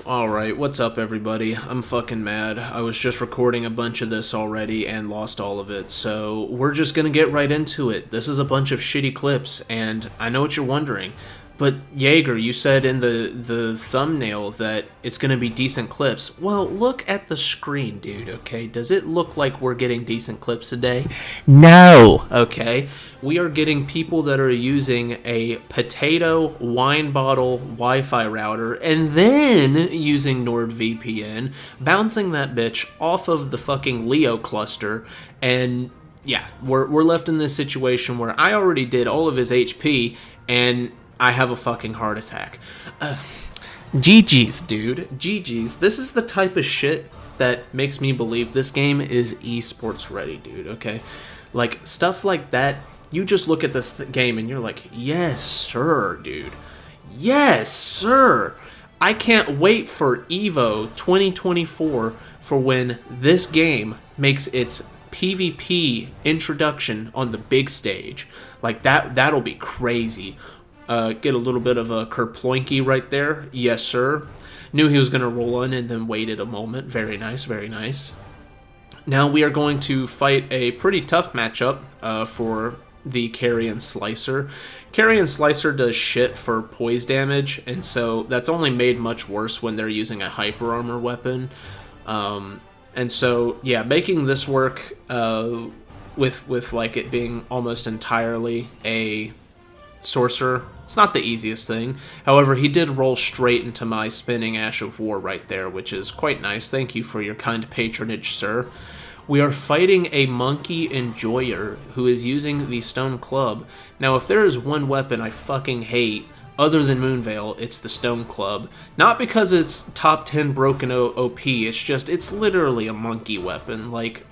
Alright, what's up everybody? I'm fucking mad. I was just recording a bunch of this already and lost all of it, so we're just gonna get right into it. This is a bunch of shitty clips, and I know what you're wondering, but Jaeger, you said in the thumbnail that it's gonna be decent clips. Well, look at the screen, dude, okay? Does it look like we're getting decent clips today? No! Okay? We are getting people that are using a potato wine bottle Wi-Fi router and then using NordVPN, bouncing that bitch off of the fucking Leo cluster, and yeah, we're left in this situation where I already did all of his HP, and I have a fucking heart attack. GG's, dude. GG's. This is the type of shit that makes me believe this game is esports ready, dude, okay? Like, stuff like that, you just look at this game and you're like, yes, sir, dude. Yes, sir. I can't wait for EVO 2024 for when this game makes its PvP introduction on the big stage. Like, that'll be crazy. Get a little bit of a kerploinky right there. Yes, sir. Knew he was going to roll in and then waited a moment. Very nice, very nice. Now we are going to fight a pretty tough matchup for the Carry and Slicer. Carry and Slicer does shit for poise damage, and so that's only made much worse when they're using a hyper armor weapon. And so, yeah, making this work with like it being almost entirely a sorcerer, it's not the easiest thing. However, he did roll straight into my spinning Ash of War right there, which is quite nice. Thank you for your kind patronage, sir. We are fighting a monkey enjoyer who is using the stone club. Now, if there is one weapon I fucking hate other than Moonveil, it's the stone club. Not because it's top 10 broken OP, it's just, it's literally a monkey weapon. Like,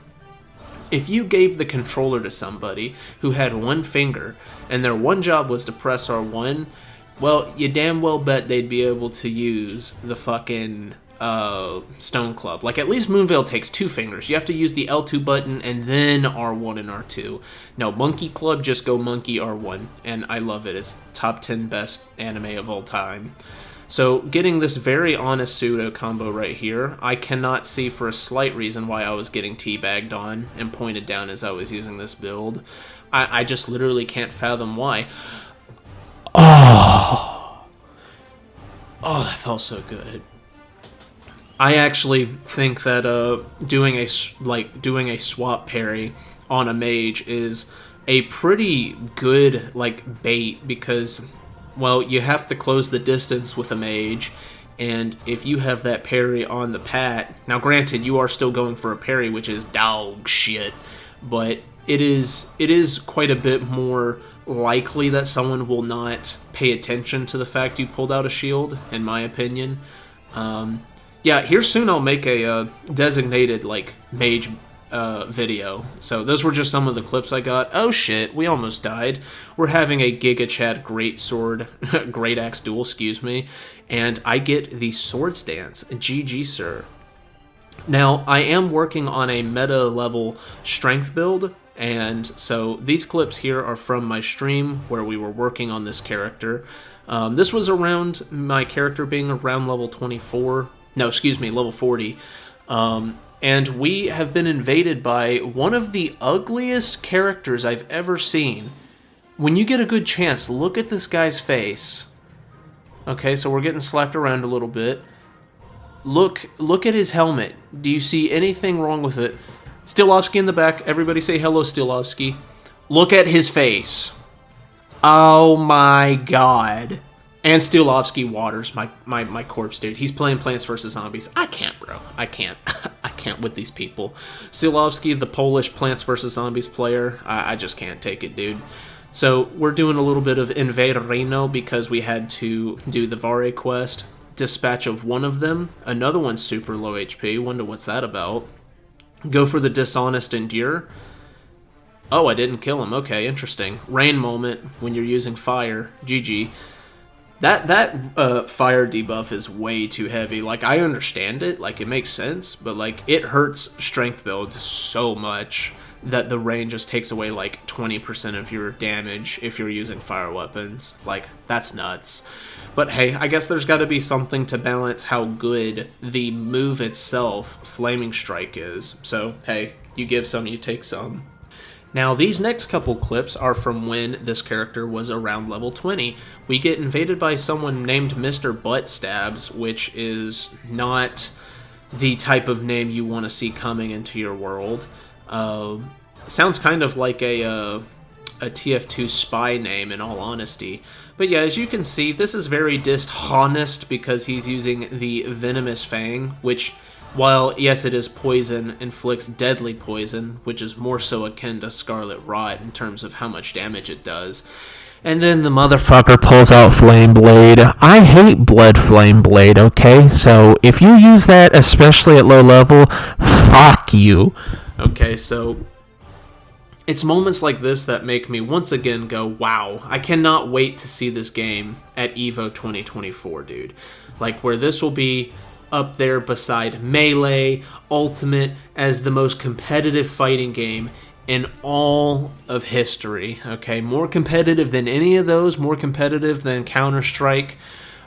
if you gave the controller to somebody who had one finger and their one job was to press R1, well, you damn well bet they'd be able to use the fucking stone club. Like, at least Moonveil takes two fingers. You have to use the L2 button and then R1 and R2. No, monkey club, just go monkey R1, and I love it. It's top 10 best anime of all time. So, getting this very honest pseudo combo right here, I cannot see for a slight reason why I was getting teabagged on and pointed down as I was using this build. I just literally can't fathom why. Oh, that felt so good. I actually think that doing a swap parry on a mage is a pretty good like bait, because, well, you have to close the distance with a mage, and if you have that parry on the pat, now granted, you are still going for a parry, which is dog shit, but it is quite a bit more likely that someone will not pay attention to the fact you pulled out a shield, in my opinion. Yeah, here soon I'll make a designated, like, mage video. So those were just some of the clips I got. Oh shit, we almost died. We're having a Giga Chad Great Axe duel, excuse me, and I get the sword stance. GG, sir. Now, I am working on a meta level strength build, and so these clips here are from my stream where we were working on this character. This was around my character being around level 24. No, excuse me, level 40. And we have been invaded by one of the ugliest characters I've ever seen. When you get a good chance, look at this guy's face. Okay, so we're getting slapped around a little bit. Look at his helmet. Do you see anything wrong with it? Stilovsky in the back. Everybody say hello, Stilovsky. Look at his face. Oh my god. And Stilovsky waters my corpse, dude. He's playing Plants vs. Zombies. I can't, bro. I can't. I can't with these people. Stilovsky, the Polish Plants vs. Zombies player, I just can't take it, dude. So we're doing a little bit of Invade Reno because we had to do the Vare quest. Dispatch of one of them. Another one's super low HP. Wonder what's that about. Go for the Dishonest Endure. Oh, I didn't kill him. Okay, interesting. Rain moment when you're using fire. GG. That fire debuff is way too heavy. Like, I understand it, like, it makes sense, but, like, it hurts strength builds so much that the rain just takes away like 20% of your damage if you're using fire weapons. Like, that's nuts. But hey, I guess there's got to be something to balance how good the move itself, Flaming Strike, is. So hey, you give some, you take some. Now, these next couple clips are from when this character was around level 20. We get invaded by someone named Mr. Butt Stabs, which is not the type of name you want to see coming into your world. Sounds kind of like a TF2 spy name, in all honesty. But yeah, as you can see, this is very dishonest because he's using the Venomous Fang, which, while yes, it is poison, inflicts deadly poison, which is more so akin to Scarlet Rot in terms of how much damage it does. And then the motherfucker pulls out Flame Blade. I hate Blood Flame Blade, okay? So if you use that, especially at low level, fuck you. Okay, so it's moments like this that make me once again go, wow, I cannot wait to see this game at EVO 2024, dude. Like, where this will be up there beside Melee, Ultimate, as the most competitive fighting game in all of history, okay? More competitive than any of those, more competitive than Counter-Strike,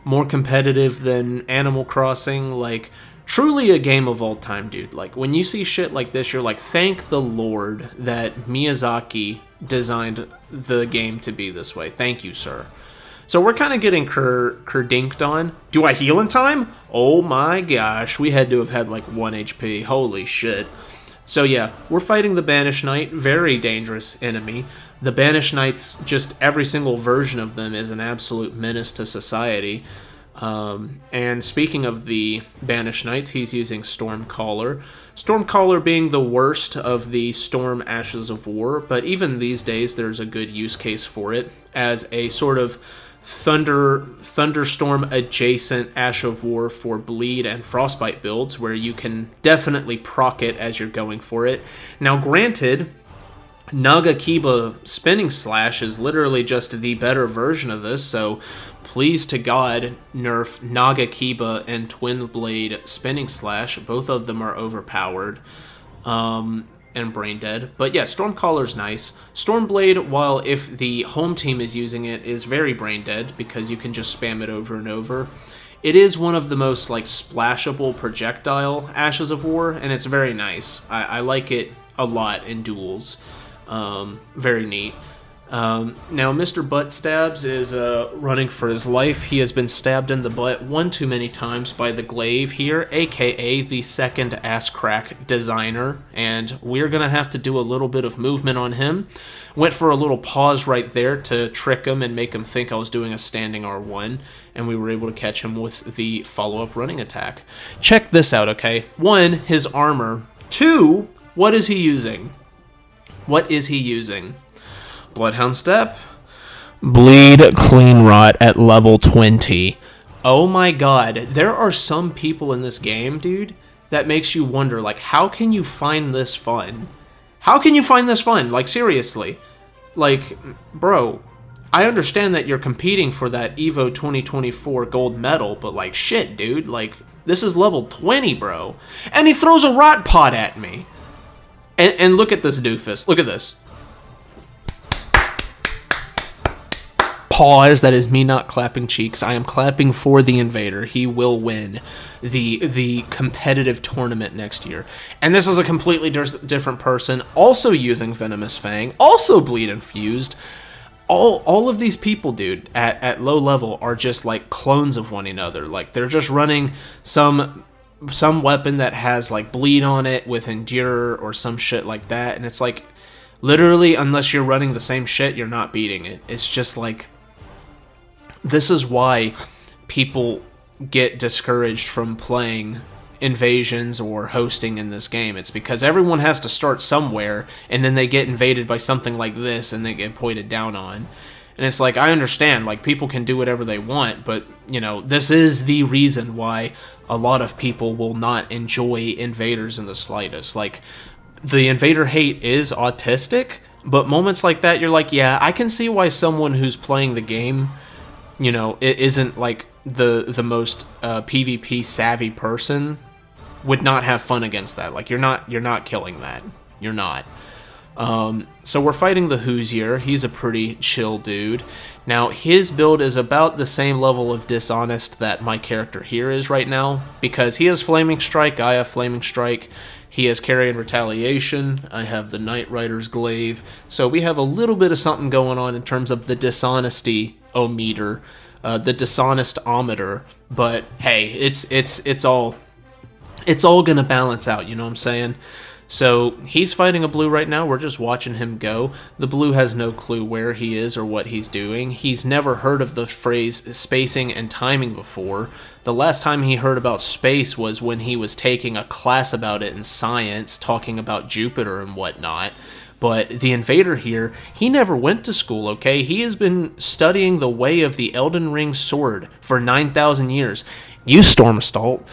more competitive than Animal Crossing, like, truly a game of all time, dude. Like, when you see shit like this, you're like, thank the Lord that Miyazaki designed the game to be this way. Thank you, sir. So we're kind of getting kerdinked on. Do I heal in time? Oh my gosh, we had to have had like 1 HP. Holy shit. So yeah, we're fighting the Banished Knight, very dangerous enemy. The Banished Knights, just every single version of them is an absolute menace to society. And speaking of the Banished Knights, he's using Stormcaller. Stormcaller being the worst of the Storm Ashes of War, but even these days there's a good use case for it as a sort of thunderstorm adjacent Ash of War for bleed and frostbite builds, where you can definitely proc it as you're going for it. Now granted, Nagakiba Spinning Slash is literally just the better version of this, so please to God nerf Nagakiba and Twin Blade Spinning Slash. Both of them are overpowered and brain dead. But yeah, Stormcaller's nice. Stormblade, while if the home team is using it, is very brain dead because you can just spam it over and over. It is one of the most like splashable projectile Ashes of War, and it's very nice. I like it a lot in duels. Very neat. Now, Mr. Butt Stabs is running for his life. He has been stabbed in the butt one too many times by the Glaive here, aka the second ass crack designer, and we're gonna have to do a little bit of movement on him. Went for a little pause right there to trick him and make him think I was doing a standing R1, and we were able to catch him with the follow-up running attack. Check this out, okay? 1, his armor. 2, what is he using? What is he using? Bloodhound Step, Bleed Clean Rot at level 20. Oh my god, there are some people in this game, dude, that makes you wonder, like, how can you find this fun? How can you find this fun? Like, seriously. Like, bro, I understand that you're competing for that EVO 2024 gold medal, but like, shit, dude, like, this is level 20, bro. And he throws a rot pot at me. And look at this doofus. Look at this. Pause. That is me not clapping cheeks. I am clapping for the invader. He will win the competitive tournament next year. And this is a completely different person, also using Venomous Fang, also bleed infused. All of these people, dude, at low level are just like clones of one another. Like, they're just running some weapon that has like bleed on it with endure or some shit like that, and it's like, literally, unless you're running the same shit, you're not beating it. It's just like, this is why people get discouraged from playing invasions or hosting in this game. It's because everyone has to start somewhere, and then they get invaded by something like this, and they get pointed down on. And it's like, I understand, like, people can do whatever they want, but, you know, this is the reason why a lot of people will not enjoy invaders in the slightest. Like, the invader hate is autistic, but moments like that, you're like, yeah, I can see why someone who's playing the game, you know, it isn't like the most PvP savvy person would not have fun against that. Like, you're not killing that. You're not. So we're fighting the Hoosier. He's a pretty chill dude. Now, his build is about the same level of dishonest that my character here is right now, because he has Flaming Strike, I have Flaming Strike, he has Carry and Retaliation, I have the Knight Rider's Glaive, so we have a little bit of something going on in terms of the dishonesty-o-meter, the dishonest-ometer, but hey, it's all gonna balance out, you know what I'm saying? So he's fighting a blue right now. We're just watching him go. The blue has no clue where he is or what he's doing. He's never heard of the phrase spacing and timing before. The last time he heard about space was when he was taking a class about it in science, talking about Jupiter and whatnot. But the invader here, he never went to school, okay? He has been studying the way of the Elden Ring sword for 9,000 years. You Stormstalt,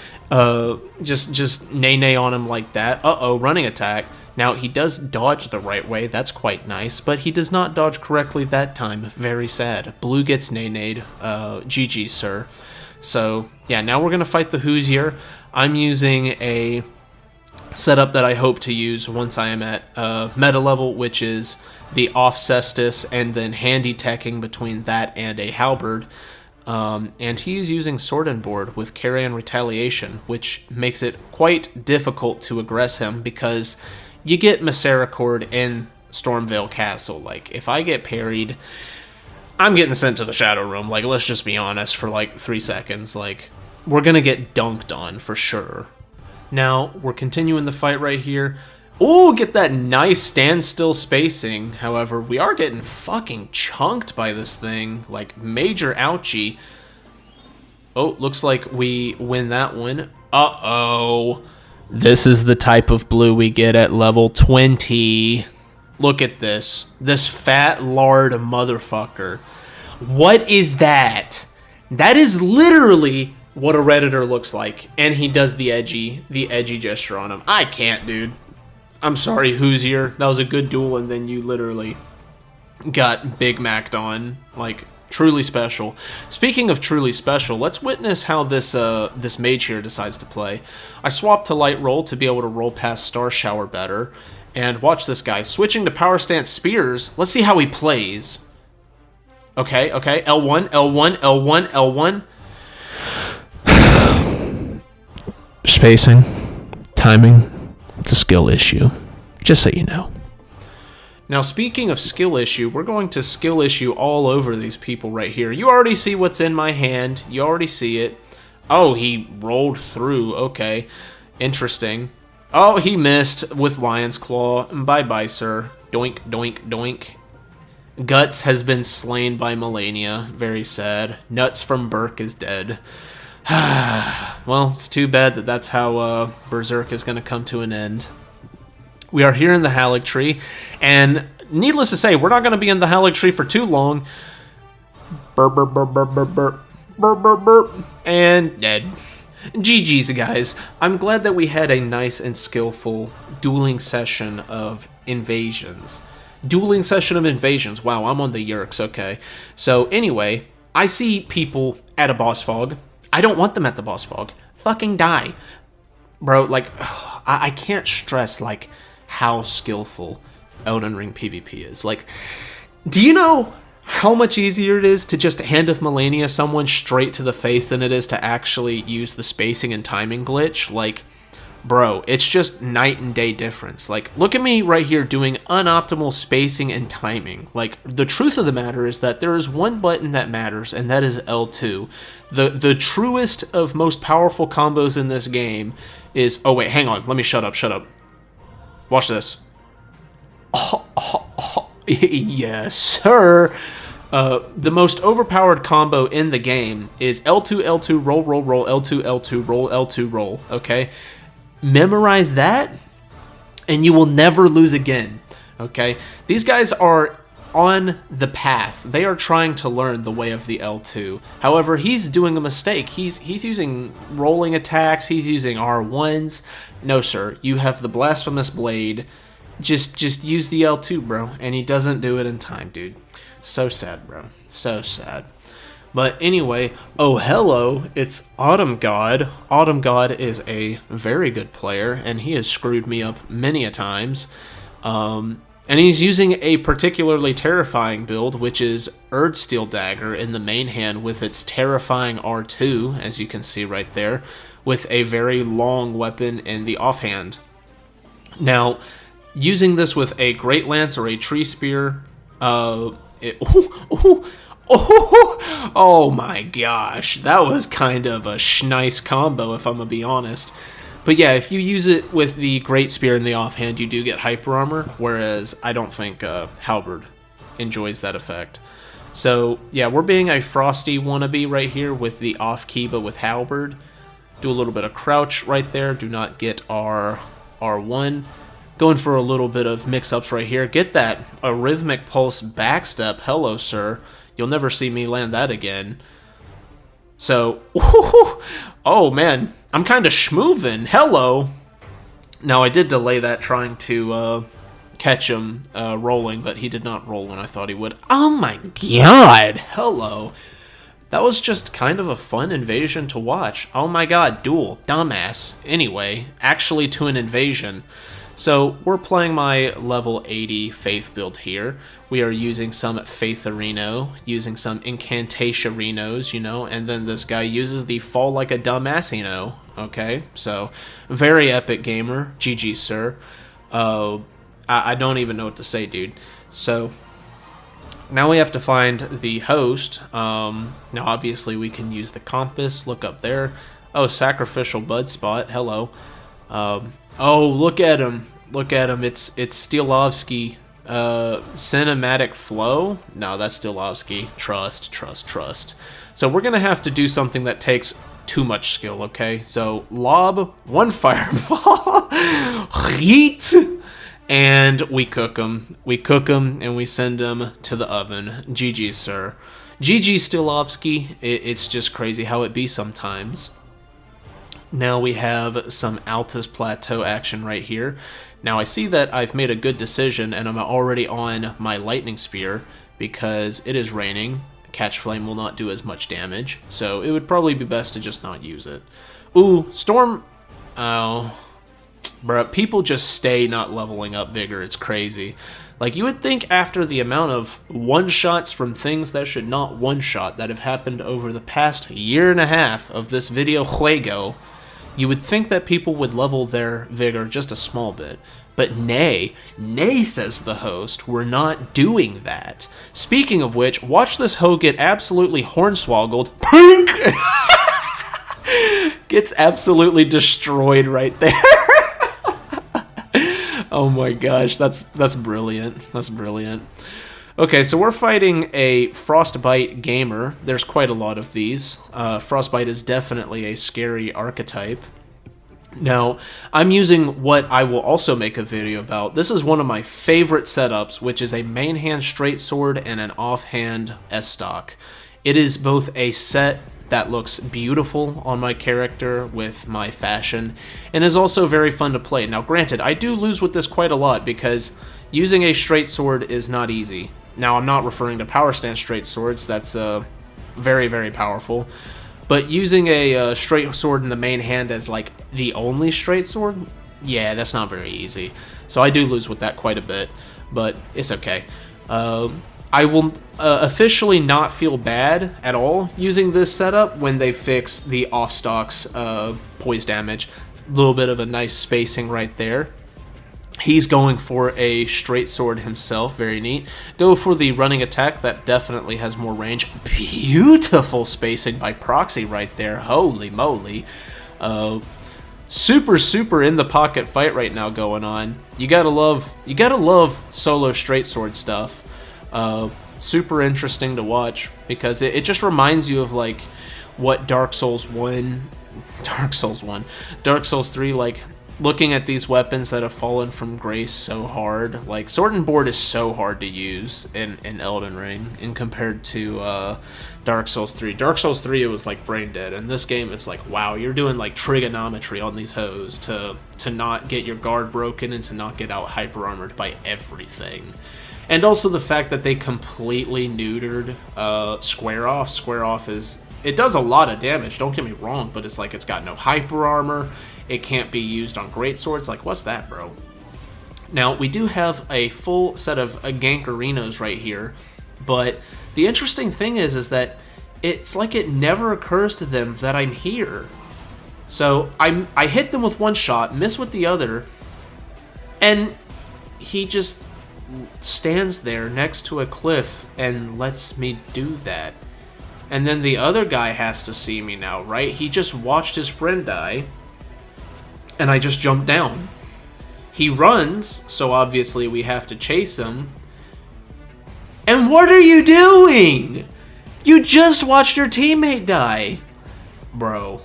just nay on him like that. Uh-oh, running attack. Now, he does dodge the right way, that's quite nice, but he does not dodge correctly that time. Very sad. Blue gets nay-nayed. GG, sir. So, yeah, now we're going to fight the Hoosier. I'm using a setup that I hope to use once I am at meta level, which is the off cestus and then handy teching between that and a halberd. And he is using Sword and Board with Carry and Retaliation, which makes it quite difficult to aggress him because you get Misericord in Stormvale Castle. Like, if I get parried, I'm getting sent to the Shadow Realm. Like, let's just be honest, for like 3 seconds. Like, we're gonna get dunked on for sure. Now, we're continuing the fight right here. Ooh, get that nice standstill spacing. However, we are getting fucking chunked by this thing. Like, major ouchie. Oh, looks like we win that one. Uh-oh. This is the type of blue we get at level 20. Look at this. This fat lard motherfucker. What is that? That is literally what a Redditor looks like. And he does the edgy gesture on him. I can't, dude. I'm sorry, Hoosier. That was a good duel, and then you literally got Big Mac'd on. Like, truly special. Speaking of truly special, let's witness how this mage here decides to play. I swapped to light roll to be able to roll past Star Shower better. And watch this guy. Switching to Power Stance Spears. Let's see how he plays. Okay. L1, L1, L1, L1. Spacing. Timing. It's a skill issue, just so you know. Now, speaking of skill issue, we're going to skill issue all over these people right here. You already see what's in my hand. You already see it. Oh, he rolled through. Okay, interesting. Oh, he missed with Lion's Claw. Bye-bye, sir. Doink, doink, doink. Guts has been slain by Melania. Very sad. Nuts from Burke is dead. Well, it's too bad that that's how Berserk is going to come to an end. We are here in the Haligtree, and needless to say, we're not going to be in the Haligtree for too long. Burp, burp, burp, burp, burp, burp, burp, burp, burp, and dead. GG's, guys. I'm glad that we had a nice and skillful dueling session of invasions. Dueling session of invasions. Wow, I'm on the Yerks, okay. So, anyway, I see people at a boss fog. I don't want them at the boss fog. Fucking die. Bro, like, I can't stress, like, how skillful Elden Ring PvP is. Like, do you know how much easier it is to just hand of Melania someone straight to the face than it is to actually use the spacing and timing glitch? Like, bro, it's just night and day difference. Like, look at me right here doing unoptimal spacing and timing. Like, the truth of the matter is that there is one button that matters, and that is L2. The truest of most powerful combos in this game is... Oh, wait, hang on. Let me shut up. Watch this. Yes, sir. The most overpowered combo in the game is L2, L2, roll, roll, roll, L2, L2, roll, L2, roll, okay? Memorize that, and you will never lose again, okay? These guys are on the path. They are trying to learn the way of the L2. However, he's doing a mistake. He's using rolling attacks. He's using R1s. No, sir. You have the Blasphemous Blade. Just use the L2, bro. And he doesn't do it in time, dude. So sad, bro. So sad. But anyway, oh hello, it's Autumn God. Autumn God is a very good player, and he has screwed me up many a times. And he's using a particularly terrifying build, which is Erdsteel Dagger in the main hand with its terrifying R2, as you can see right there, with a very long weapon in the offhand. Now, using this with a Great Lance or a Tree Spear, oh my gosh, that was kind of a nice combo if I'm gonna be honest. But yeah, if you use it with the Great Spear in the offhand, you do get Hyper Armor, whereas I don't think Halberd enjoys that effect. So yeah, we're being a Frosty wannabe right here with the off-key, but with Halberd. Do a little bit of crouch right there, do not get our R1. Going for a little bit of mix-ups right here. Get that a Rhythmic Pulse backstep, hello sir. You'll never see me land that again. So, oh man, I'm kind of schmoovin'. Hello. Now, I did delay that trying to catch him rolling, but he did not roll when I thought he would. Oh my god. Hello. That was just kind of a fun invasion to watch. Oh my god, duel. Dumbass. Anyway, actually to an invasion. So, we're playing my level 80 Faith build here. We are using some Faith Areno, using some Incantation Renos, you know, and then this guy uses the Fall Like a Dumbassino, okay? So, very epic gamer. GG, sir. I don't even know what to say, dude. So, now we have to find the host. Now, obviously, we can use the compass. Look up there. Oh, Sacrificial Bud Spot. Hello. Oh, look at him. Look at him. It's Stilovsky. Cinematic Flow? No, that's Stilovsky. Trust. So we're going to have to do something that takes too much skill, okay? So, lob, one fireball, heat, and we cook him. We cook him, and we send him to the oven. GG, sir. GG, Stilovsky. It's just crazy how it be sometimes. Now we have some Altus Plateau action right here. Now I see that I've made a good decision and I'm already on my Lightning Spear because it is raining. Catch Flame will not do as much damage, so it would probably be best to just not use it. Ooh, Storm... Oh... Bruh, people just stay not leveling up Vigor, it's crazy. Like, you would think after the amount of one-shots from things that should not one-shot that have happened over the past year and a half of this video juego, you would think that people would level their Vigor just a small bit. But nay, says the host, we're not doing that. Speaking of which, watch this hoe get absolutely hornswoggled. Pink! Gets absolutely destroyed right there. Oh my gosh, that's brilliant. That's brilliant. Okay, so we're fighting a Frostbite gamer. There's quite a lot of these. Frostbite is definitely a scary archetype. Now, I'm using what I will also make a video about. This is one of my favorite setups, which is a main hand straight sword and an offhand S-stock. It is both a set that looks beautiful on my character with my fashion, and is also very fun to play. Now, granted, I do lose with this quite a lot because using a straight sword is not easy. Now, I'm not referring to power stance straight swords. That's very, very powerful. But using a straight sword in the main hand as, like, the only straight sword, yeah, that's not very easy. So I do lose with that quite a bit, but it's okay. I will officially not feel bad at all using this setup when they fix the off-stocks poise damage. A little bit of a nice spacing right there. He's going for a straight sword himself, very neat. Go for the running attack, that definitely has more range. Beautiful spacing by proxy right there, holy moly. Super in the pocket fight right now going on. You gotta love solo straight sword stuff. Super interesting to watch because it just reminds you of like what Dark Souls 3, like looking at these weapons that have fallen from grace so hard. Like, Sword and Board is so hard to use in Elden Ring, and compared to Dark Souls 3. Dark Souls 3, it was like brain dead. In this game, it's like, wow, you're doing like trigonometry on these hoes to not get your guard broken and to not get out hyper armored by everything. And also the fact that they completely neutered Square Off. Square Off it does a lot of damage, don't get me wrong, but it's like it's got no hyper armor. It can't be used on great swords. Like, what's that, bro? Now, we do have a full set of gankerinos right here, but the interesting thing is that it's like it never occurs to them that I'm here. So I hit them with one shot, miss with the other, and he just stands there next to a cliff and lets me do that. And then the other guy has to see me now, right? He just watched his friend die, and I just jumped down. He runs, so obviously we have to chase him. And what are you doing? You just watched your teammate die. Bro.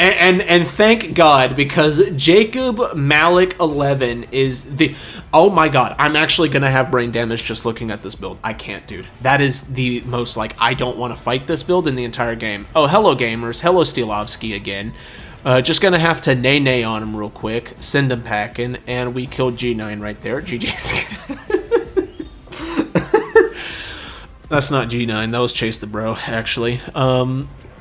And thank God, because Jacob Malik 11 is the... Oh my God, I'm actually going to have brain damage just looking at this build. I can't, dude. That is the most, like, I don't want to fight this build in the entire game. Oh, hello, gamers. Hello, Steelovsky again. Just going to have to nay-nay on him real quick, send him packing, and we killed G9 right there. GG's. That's not G9. That was Chase the Bro, actually.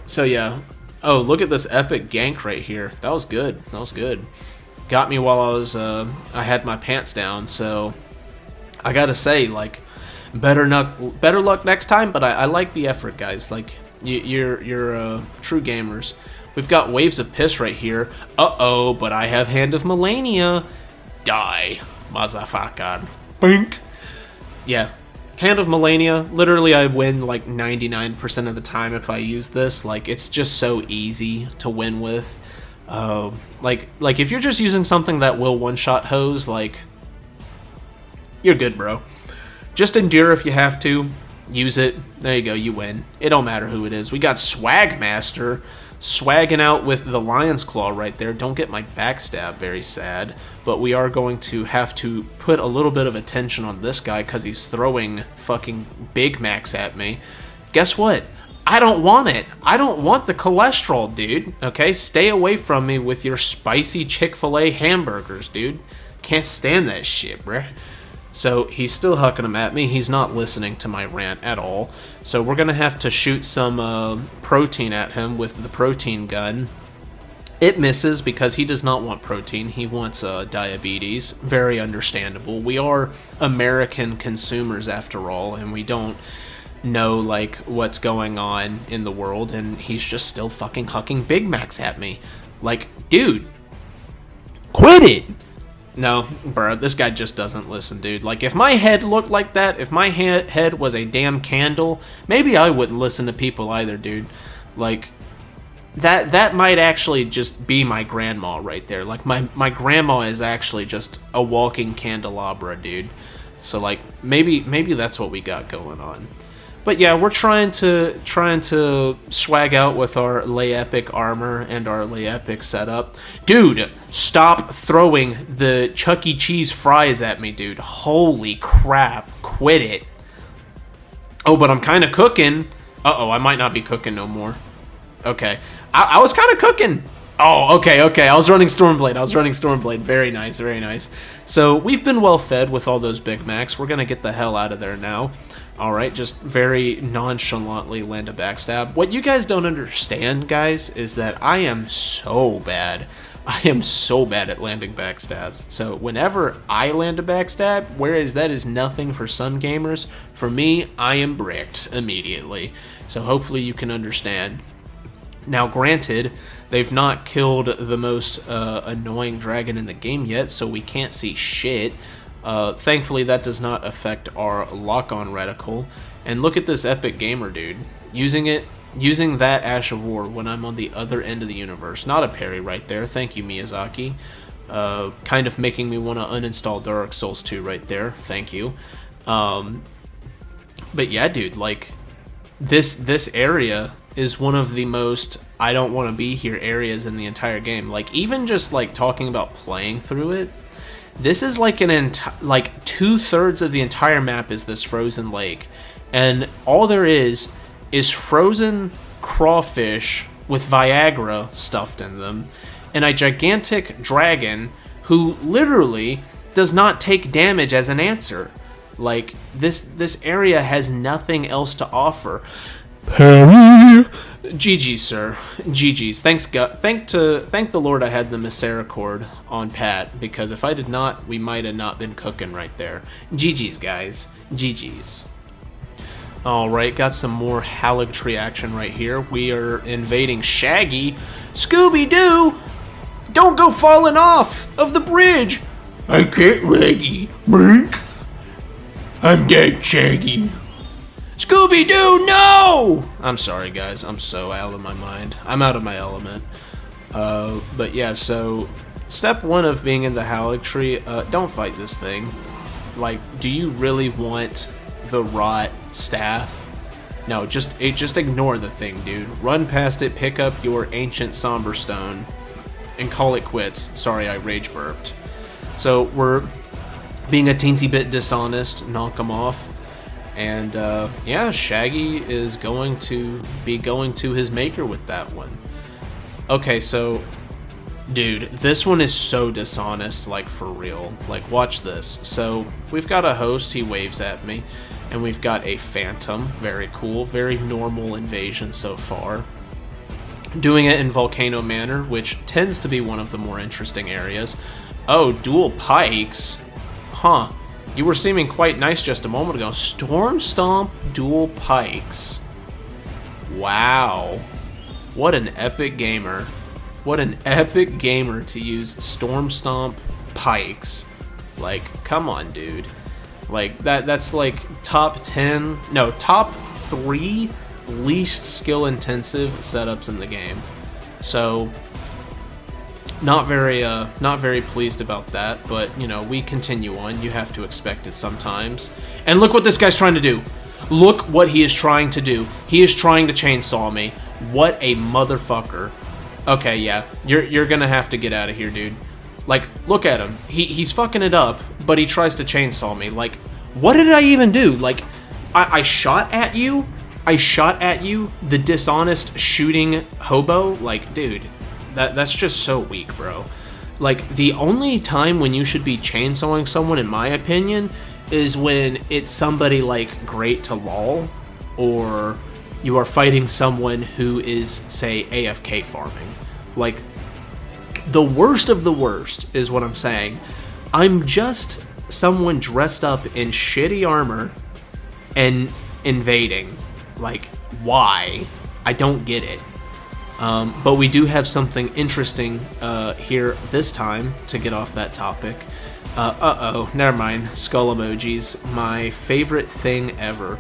So, yeah. Oh, look at this epic gank right here. That was good. That was good. Got me while I was, I had my pants down, so I gotta say, like, better luck next time, but I like the effort, guys. Like, you're true gamers. We've got Waves of Piss right here. Uh-oh, but I have Hand of Melania. Die, motherfucker. Bink. Yeah. Hand of Melania, literally I win like 99% of the time if I use this. Like, it's just so easy to win with. Like if you're just using something that will one-shot hose, like, you're good, bro. Just endure if you have to. Use it. There you go, you win. It don't matter who it is. We got Swag Master swagging out with the Lion's Claw right there. Don't get my backstab, very sad. But we are going to have to put a little bit of attention on this guy because he's throwing fucking Big Macs at me. Guess what? I don't want it. I don't want the cholesterol, dude. Okay? Stay away from me with your spicy Chick-fil-A hamburgers, dude. Can't stand that shit, bruh. So he's still hucking them at me. He's not listening to my rant at all. So we're going to have to shoot some protein at him with the protein gun. It misses because he does not want protein. He wants diabetes. Very understandable. We are American consumers after all, and we don't know like what's going on in the world, and he's just still fucking hucking Big Macs at me. Like, dude, quit it! No, bro, this guy just doesn't listen, dude. Like, if my head looked like that, if my head was a damn candle, maybe I wouldn't listen to people either, dude. Like, that might actually just be my grandma right there. Like, my grandma is actually just a walking candelabra, dude. So, like, maybe that's what we got going on. But yeah, we're trying to swag out with our Lay Epic armor and our Lay Epic setup. Dude, stop throwing the Chuck E. Cheese fries at me, dude. Holy crap, quit it. Oh, but I'm kind of cooking. Uh-oh, I might not be cooking no more. Okay, I was kind of cooking. Oh, okay, I was running Stormblade. Very nice, very nice. So we've been well fed with all those Big Macs. We're going to get the hell out of there now. Alright, just very nonchalantly land a backstab. What you guys don't understand, guys, is that I am so bad. I am so bad at landing backstabs. So whenever I land a backstab, whereas that is nothing for some gamers, for me, I am bricked immediately. So hopefully you can understand. Now granted, they've not killed the most annoying dragon in the game yet, so we can't see shit. Thankfully, that does not affect our lock-on reticle. And look at this epic gamer, dude. Using that Ash of War when I'm on the other end of the universe. Not a parry right there. Thank you, Miyazaki. Kind of making me want to uninstall Dark Souls 2 right there. Thank you. But yeah, dude, like, this area is one of the most I don't want to be here areas in the entire game. Like, even just, like, talking about playing through it, this is like like 2/3 of the entire map is this frozen lake, and all there is frozen crawfish with Viagra stuffed in them, and a gigantic dragon who literally does not take damage as an answer. Like, this area has nothing else to offer. Perry. GG's, sir. GG's. Thanks God. Thank the Lord I had the misericord on Pat, because if I did not, we might have not been cooking right there. GG's, guys. GG's. Alright, got some more Haligtree action right here. We are invading Shaggy. Scooby-Doo! Don't go falling off of the bridge! I can't, Raggy. Brink. I'm dead, Shaggy. Scooby-Doo, no! I'm sorry, guys. I'm so out of my mind. I'm out of my element. But yeah, so step one of being in the Haligtree, don't fight this thing. Like, do you really want the rot staff? No, just ignore the thing, dude. Run past it, pick up your ancient somber stone, and call it quits. Sorry, I rage burped. So we're being a teensy bit dishonest, knock him off. And yeah, Shaggy is going to be going to his maker with that one. Okay, so dude, this one is so dishonest, like for real. Like, watch this. So we've got a host, he waves at me, and we've got a phantom. Very cool, very normal invasion so far. Doing it in Volcano Manor, which tends to be one of the more interesting areas. Oh, dual pikes? Huh. You were seeming quite nice just a moment ago. Storm Stomp dual pikes. Wow. What an epic gamer. What an epic gamer to use Storm Stomp pikes. Like, come on, dude. Like, that's like top 10, no, top 3 least skill-intensive setups in the game. So, not very pleased about that, but, you know, we continue on. You have to expect it sometimes. And look what this guy's trying to do. Look what he is trying to do. He is trying to chainsaw me. What a motherfucker. Okay, yeah, you're gonna have to get out of here, dude. Like, look at him. He's fucking it up, but he tries to chainsaw me. Like, what did I even do? Like, I shot at you? I shot at you? The dishonest shooting hobo? Like, dude, that's just so weak, bro. Like, the only time when you should be chainsawing someone, in my opinion, is when it's somebody, like, great to lol, or you are fighting someone who is, say, AFK farming. Like, the worst of the worst is what I'm saying. I'm just someone dressed up in shitty armor and invading. Like, why? I don't get it. But we do have something interesting here this time to get off that topic. Uh-oh, never mind. Skull emojis, my favorite thing ever.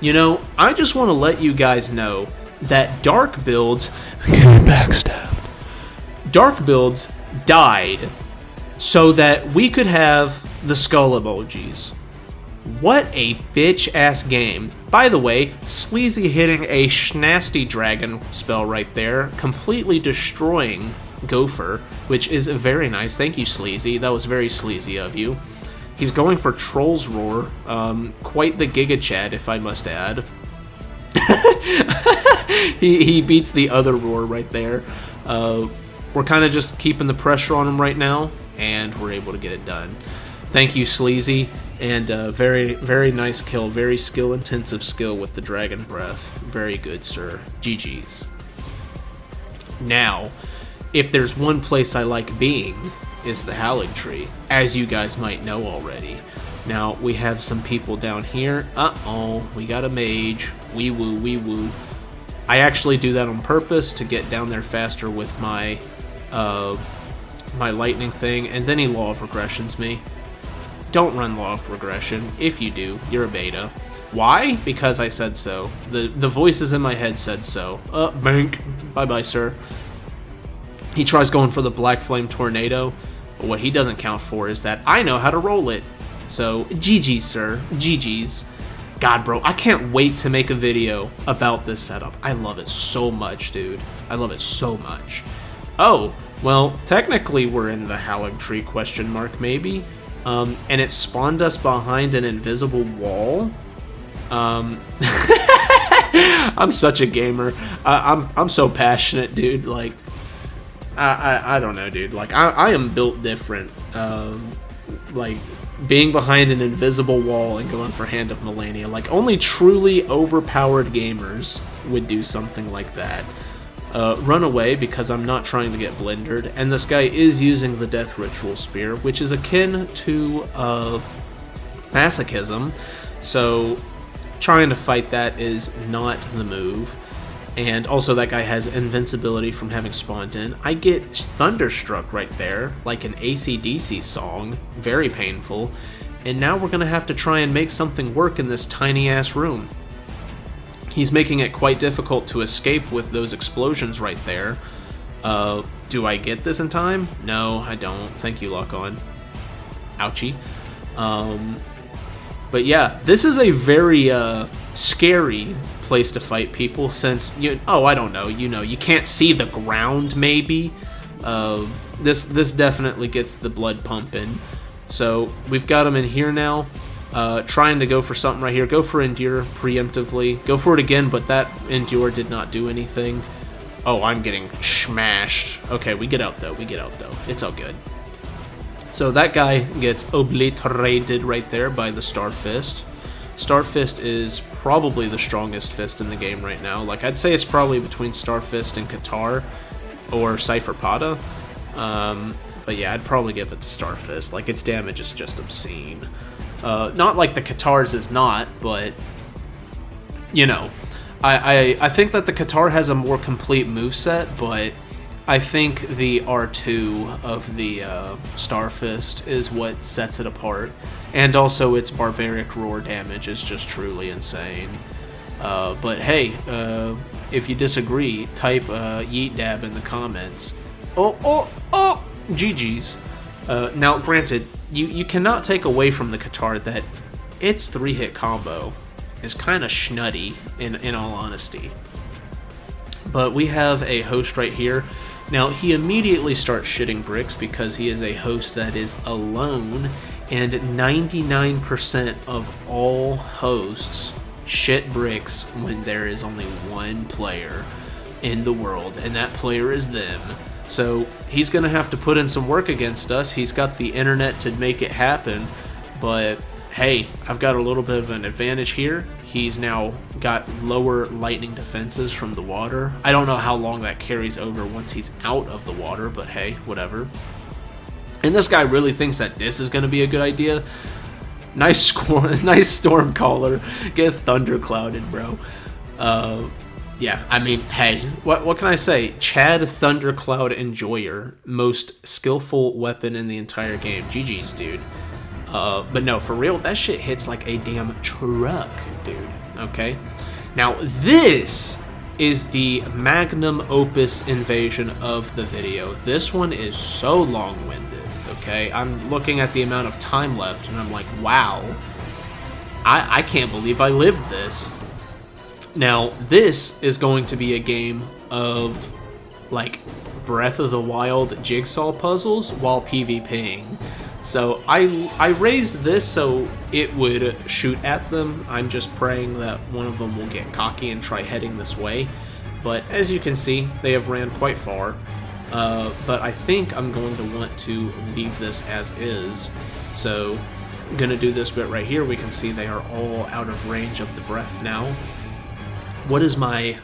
You know, I just want to let you guys know that dark builds get backstabbed. Dark builds died so that we could have the skull emojis. What a bitch-ass game. By the way, Sleazy hitting a Schnasty Dragon spell right there, completely destroying Gopher, which is very nice. Thank you, Sleazy. That was very sleazy of you. He's going for Troll's Roar. Quite the Giga Chad, if I must add. he beats the other Roar right there. We're kind of just keeping the pressure on him right now, and we're able to get it done. Thank you, Sleazy, and very, very nice kill. Very skill-intensive skill with the Dragon Breath. Very good, sir. GG's. Now, if there's one place I like being, is the Haligtree, as you guys might know already. Now, we have some people down here. Uh-oh, we got a mage. Wee woo, wee woo. I actually do that on purpose to get down there faster with my my lightning thing, and then he Law of Regressions me. Don't run Law of Regression. If you do, you're a beta. Why? Because I said so. The voices in my head said so. Bank. Bye-bye, sir. He tries going for the Black Flame Tornado, but what he doesn't count for is that I know how to roll it. So, GG's, sir. GG's. God, bro, I can't wait to make a video about this setup. I love it so much, dude. I love it so much. Oh, well, technically we're in the Haligtree question mark, maybe. And it spawned us behind an invisible wall. I'm such a gamer. I'm so passionate, dude. Like, I don't know, dude. Like, I am built different. Like, being behind an invisible wall and going for Hand of Melania. Like, only truly overpowered gamers would do something like that. Run away, because I'm not trying to get blendered, and this guy is using the Death Ritual Spear, which is akin to masochism, so trying to fight that is not the move. And also that guy has invincibility from having spawned in. I get Thunderstruck right there, like an AC/DC song, very painful, and now we're going to have to try and make something work in this tiny ass room. He's making it quite difficult to escape with those explosions right there. Do I get this in time? No, I don't. Thank you, Lock On. Ouchie. But yeah, this is a very scary place to fight people, since I don't know, you can't see the ground. Maybe this definitely gets the blood pumping. So we've got him in here now, trying to go for something right here. Go for Endure preemptively. Go for it again, but that Endure did not do anything. Oh, I'm getting smashed. Okay, we get out though. It's all good. So that guy gets obliterated right there by the Star Fist. Star Fist is probably the strongest fist in the game right now. Like, I'd say it's probably between Star Fist and Qatar or Cypher Pada. But yeah, I'd probably give it to Star Fist. Like, its damage is just obscene. Not like the Qatar's is not, but I think that the Qatar has a more complete moveset, but I think the R2 of the Star Fist is what sets it apart. And also its barbaric roar damage is just truly insane. But hey, if you disagree, type yeet dab in the comments. Oh, GG's. Now, granted, you cannot take away from the Qatar that its 3-hit combo is kind of schnutty, in all honesty. But we have a host right here. Now, he immediately starts shitting bricks because he is a host that is alone, and 99% of all hosts shit bricks when there is only one player in the world, and that player is them. So he's going to have to put in some work against us. He's got the internet to make it happen, but hey, I've got a little bit of an advantage here. He's now got lower lightning defenses from the water. I don't know how long that carries over once he's out of the water, but hey, whatever. And this guy really thinks that this is going to be a good idea. Nice storm caller. Get thunderclouded, bro. Yeah, I mean, hey, what can I say? Chad Thundercloud Enjoyer, most skillful weapon in the entire game. GG's, dude. But no, for real, that shit hits like a damn truck, dude. Okay? Now, this is the magnum opus invasion of the video. This one is so long-winded, okay? I'm looking at the amount of time left, and I'm like, wow. I can't believe I lived this. Now, this is going to be a game of, like, Breath of the Wild jigsaw puzzles while PvPing. So I raised this so it would shoot at them. I'm just praying that one of them will get cocky and try heading this way. But as you can see, they have ran quite far. But I think I'm going to want to leave this as is. So I'm going to do this bit right here. We can see they are all out of range of the breath now. What is my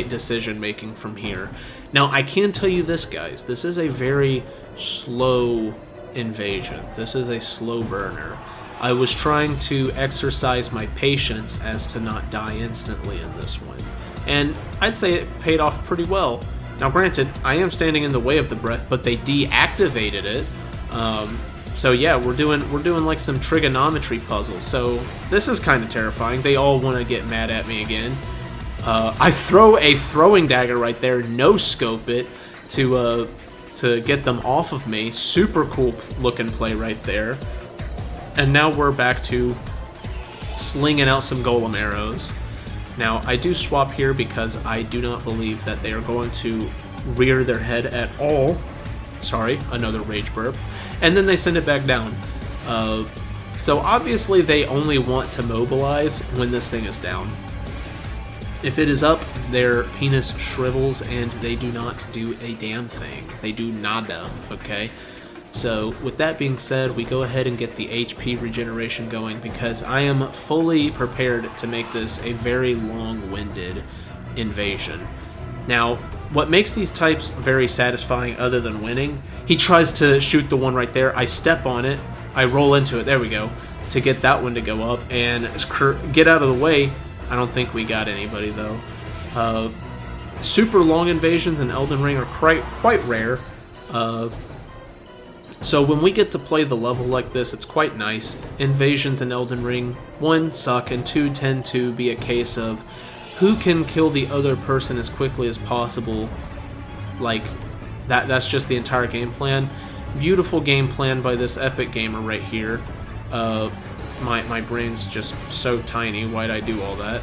decision making from here? Now, I can tell you this, guys. This is a very slow invasion. This is a slow burner. I was trying to exercise my patience as to not die instantly in this one, and I'd say it paid off pretty well. Now, granted, I am standing in the way of the breath, but they deactivated it. So yeah, we're doing like some trigonometry puzzles. So this is kind of terrifying. They all want to get mad at me again. I throw a throwing dagger right there, no scope it to get them off of me. Super cool looking play right there. And now we're back to slinging out some golem arrows. Now, I do swap here because I do not believe that they are going to rear their head at all. Sorry, another rage burp. And then they send it back down. So obviously they only want to mobilize when this thing is down. If it is up, their penis shrivels and they do not do a damn thing. They do nada, okay? So with that being said, we go ahead and get the HP regeneration going because I am fully prepared to make this a very long-winded invasion. Now, what makes these types very satisfying other than winning, he tries to shoot the one right there, I step on it, I roll into it, there we go, to get that one to go up and get out of the way. I don't think we got anybody though. Super long invasions in Elden Ring are quite rare. So when we get to play the level like this, it's quite nice. Invasions in Elden Ring, 1, suck, and 2, tend to be a case of who can kill the other person as quickly as possible. Like, that's just the entire game plan. Beautiful game plan by this epic gamer right here. My brain's just so tiny, why'd I do all that?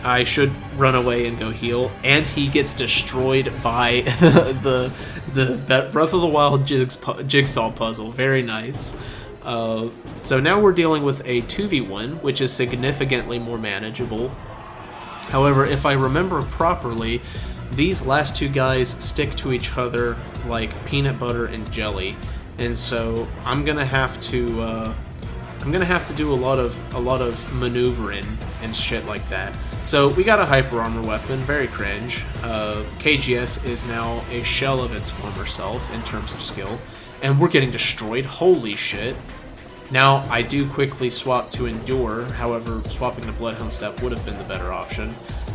I should run away and go heal, and he gets destroyed by the Breath of the Wild jigsaw puzzle. Very nice. So now we're dealing with a 2v1, which is significantly more manageable. However, if I remember properly, these last two guys stick to each other like peanut butter and jelly, and so I'm gonna have to do a lot of maneuvering and shit like that. So we got a hyper armor weapon, very cringe. KGS is now a shell of its former self in terms of skill, and we're getting destroyed. Holy shit. Now, I do quickly swap to Endure, however, swapping to Bloodhound Step would have been the better option.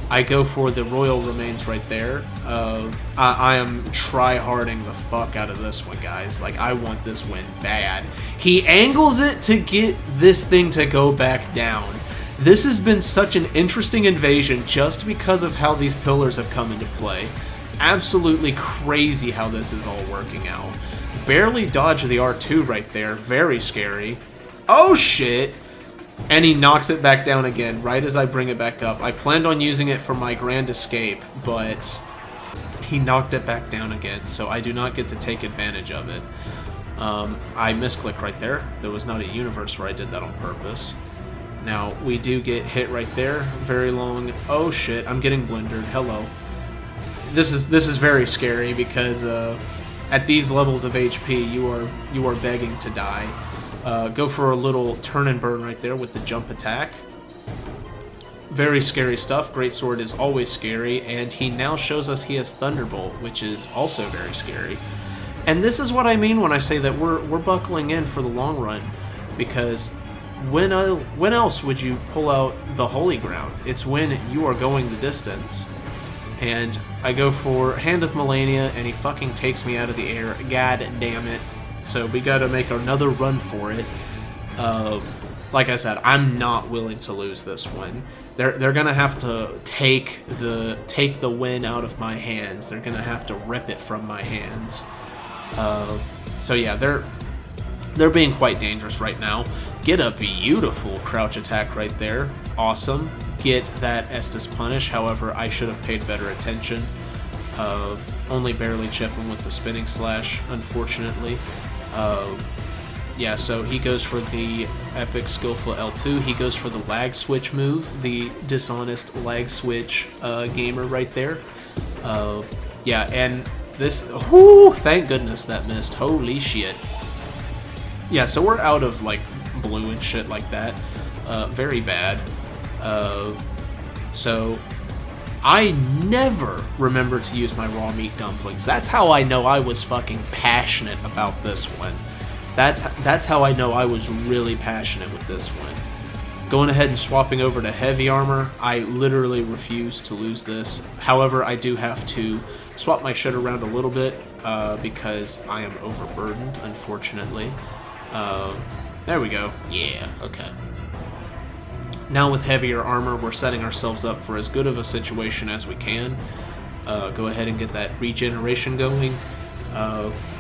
I go for the Royal Remains right there. I am try-harding the fuck out of this one, guys. Like, I want this win bad. He angles it to get this thing to go back down. This has been such an interesting invasion just because of how these pillars have come into play. Absolutely crazy how this is all working out. Barely dodged the R2 right there. Very scary. Oh shit! And he knocks it back down again right as I bring it back up. I planned on using it for my grand escape, but he knocked it back down again, so I do not get to take advantage of it. I misclicked right there. There was not a universe where I did that on purpose. Now, we do get hit right there. Very long. Oh shit, I'm getting blendered. Hello. This is very scary because at these levels of HP, you are begging to die. Go for a little turn and burn right there with the jump attack. Very scary stuff. Greatsword is always scary, and he now shows us he has Thunderbolt, which is also very scary. And this is what I mean when I say that we're buckling in for the long run, because when else would you pull out the Holy Ground? It's when you are going the distance. And I go for Hand of Melania, and he fucking takes me out of the air. God damn it. So we gotta make another run for it. Like I said, I'm not willing to lose this one. They're gonna have to take the win out of my hands. They're gonna have to rip it from my hands. So yeah, they're being quite dangerous right now. Get a beautiful crouch attack right there. Awesome. Get that Estus punish. However, I should have paid better attention. Only barely chip him with the spinning slash, unfortunately. Yeah, so he goes for the epic skillful L2. He goes for the lag switch move, the dishonest lag switch gamer right there. Yeah, and this, whoo, thank goodness that missed. Holy shit. Yeah, so we're out of like blue and shit like that. Very bad. So I never remember to use my raw meat dumplings. That's how I know I was fucking passionate about this one. That's how I know I was really passionate with this one. Going ahead and swapping over to heavy armor, I literally refuse to lose this. However, I do have to swap my shit around a little bit because I am overburdened, unfortunately. There we go. Yeah, okay. Now with heavier armor, we're setting ourselves up for as good of a situation as we can. Go ahead and get that regeneration going.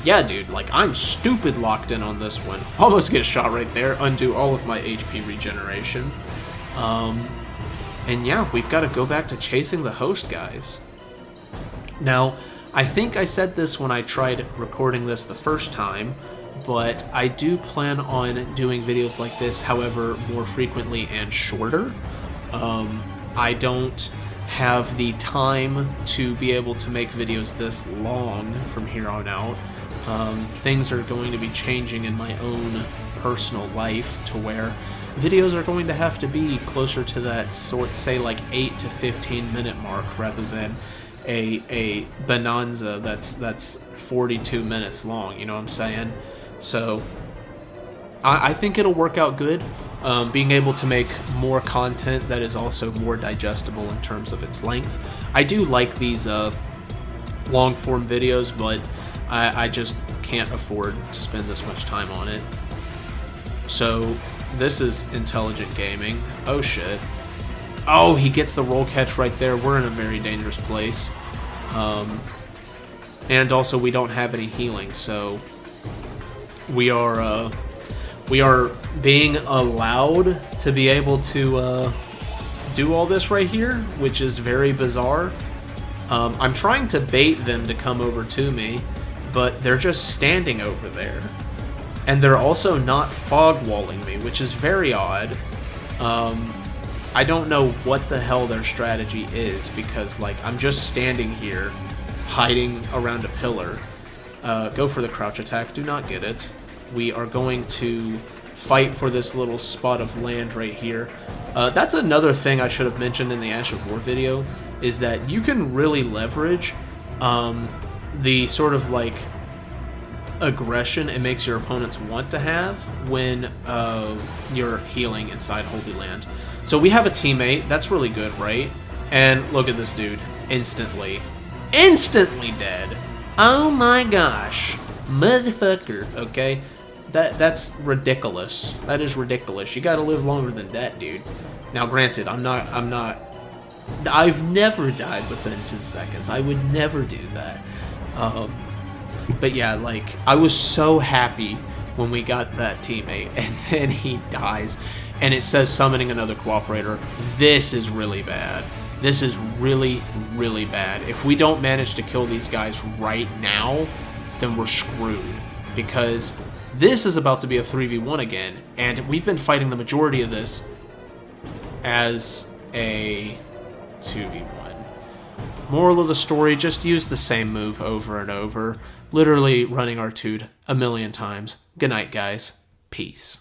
Yeah, dude, like, I'm stupid locked in on this one. Almost get shot right there, undo all of my HP regeneration. And yeah, we've got to go back to chasing the host, guys. Now, I think I said this when I tried recording this the first time, but I do plan on doing videos like this, however, more frequently and shorter. I don't have the time to be able to make videos this long from here on out. things are going to be changing in my own personal life to where videos are going to have to be closer to that say like 8 to 15 minute mark rather than a bonanza that's 42 minutes long, you know what I'm saying? So I think it'll work out good, being able to make more content that is also more digestible in terms of its length. I do like these long form videos, but I just can't afford to spend this much time on it. So this is intelligent gaming. Oh shit. Oh, he gets the roll catch right there. We're in a very dangerous place. And also we don't have any healing, so we are being allowed to be able to do all this right here, which is very bizarre. I'm trying to bait them to come over to me, but they're just standing over there. And they're also not fog walling me, which is very odd. I don't know what the hell their strategy is, because like I'm just standing here hiding around a pillar. Go for the crouch attack, do not get it. We are going to fight for this little spot of land right here. That's another thing I should have mentioned in the Ash of War video, is that you can really leverage the sort of like aggression it makes your opponents want to have when you're healing inside Holy Land. So we have a teammate, that's really good, right? And look at this dude, instantly dead. Oh my gosh, motherfucker, okay? That's ridiculous. That is ridiculous. You gotta live longer than that, dude. Now granted, I've never died within 10 seconds. I would never do that. But yeah, like, I was so happy when we got that teammate, and then he dies, and it says summoning another cooperator. This is really bad. This is really, really bad. If we don't manage to kill these guys right now, then we're screwed, because this is about to be a 3v1 again, and we've been fighting the majority of this as a 2v1. Moral of the story, just use the same move over and over. Literally running R2'd a million times. Good night, guys. Peace.